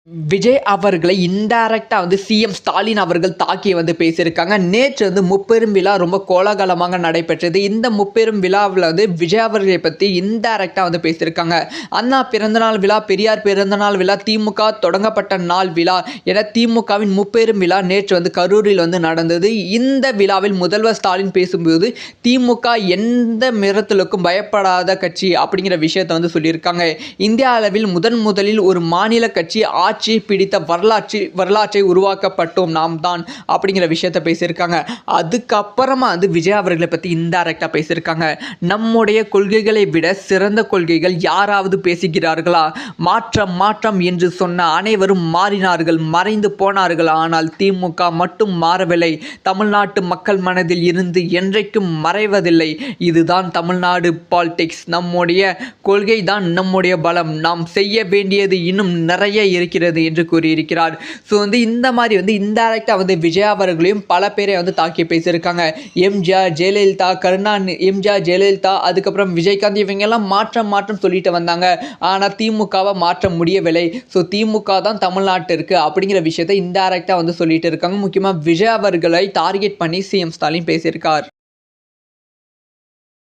விஜய் அவர்களை இன்டைரக்டா சிஎம் ஸ்டாலின் அவர்கள் தாக்கி பேசியிருக்காங்க. நேற்று முப்பெரும் விழா ரொம்ப கோலாகலமாக நடைபெற்றது. இந்த முப்பெரும் விழாவில் விஜய் அவர்களை பற்றி இன்டைரக்டா பேசியிருக்காங்க. அண்ணா பிறந்தநாள் விழா, பெரியார் பிறந்தநாள் விழா, திமுக தொடங்கப்பட்ட நாள் விழா என திமுகவின் முப்பெரும் விழா நேற்று கரூரில் நடந்தது. இந்த விழாவில் முதல்வர் ஸ்டாலின் பேசும்போது திமுக எந்த மிரட்டலுக்கும் பயப்படாத கட்சி அப்படிங்கிற விஷயத்தை சொல்லியிருக்காங்க. இந்திய அளவில் முதலில் ஒரு மாநில கட்சி ஆட்சி பிடித்த வரலாற்றை உருவாக்கப்பட்டோம் நாம் தான் அப்படிங்கிற விஷயத்தை பேசியிருக்காங்க. அதுக்கப்புறமா விஜய் அவர்களை பற்றி இன்டைரக்டா பேசியிருக்காங்க. நம்முடைய கொள்கைகளை விட சிறந்த கொள்கைகள் யாராவது பேசுகிறார்களா? மாற்றம் என்று சொன்ன அனைவரும் மாறினார்கள், மறைந்து போனார்கள். ஆனால் திமுக மட்டும் மாறவில்லை. தமிழ்நாட்டு மக்கள் மனதில் இருந்து என்றைக்கும் மறைவதில்லை. இதுதான் தமிழ்நாடு பாலிடிக்ஸ். நம்முடைய கொள்கை தான் நம்முடைய பலம். நாம் செய்ய வேண்டியது இன்னும் நிறைய இருக்கிறது என்று கூறியிருக்கிறார். ஸோ இந்த மாதிரி இன்டைரக்டா விஜய் அவர்களையும் பல பேரை தாக்கி பேசியிருக்காங்க. எம்ஜிஆர், ஜெயலலிதா, எம்ஜிஆர், ஜெயலலிதா, அதுக்கப்புறம் விஜயகாந்த் இவங்க எல்லாம் மாற்றம் சொல்லிட்டு வந்தாங்க. ஆனால் திமுகவை மாற்ற முடியவில்லை. ஸோ திமுக தான் தமிழ்நாட்டிற்கு அப்படிங்கிற விஷயத்தை இன்டைரக்டா சொல்லிட்டு இருக்காங்க. முக்கியமாக விஜய் அவர்களை டார்கெட் பண்ணி சிஎம் ஸ்டாலின் பேசியிருக்கார்.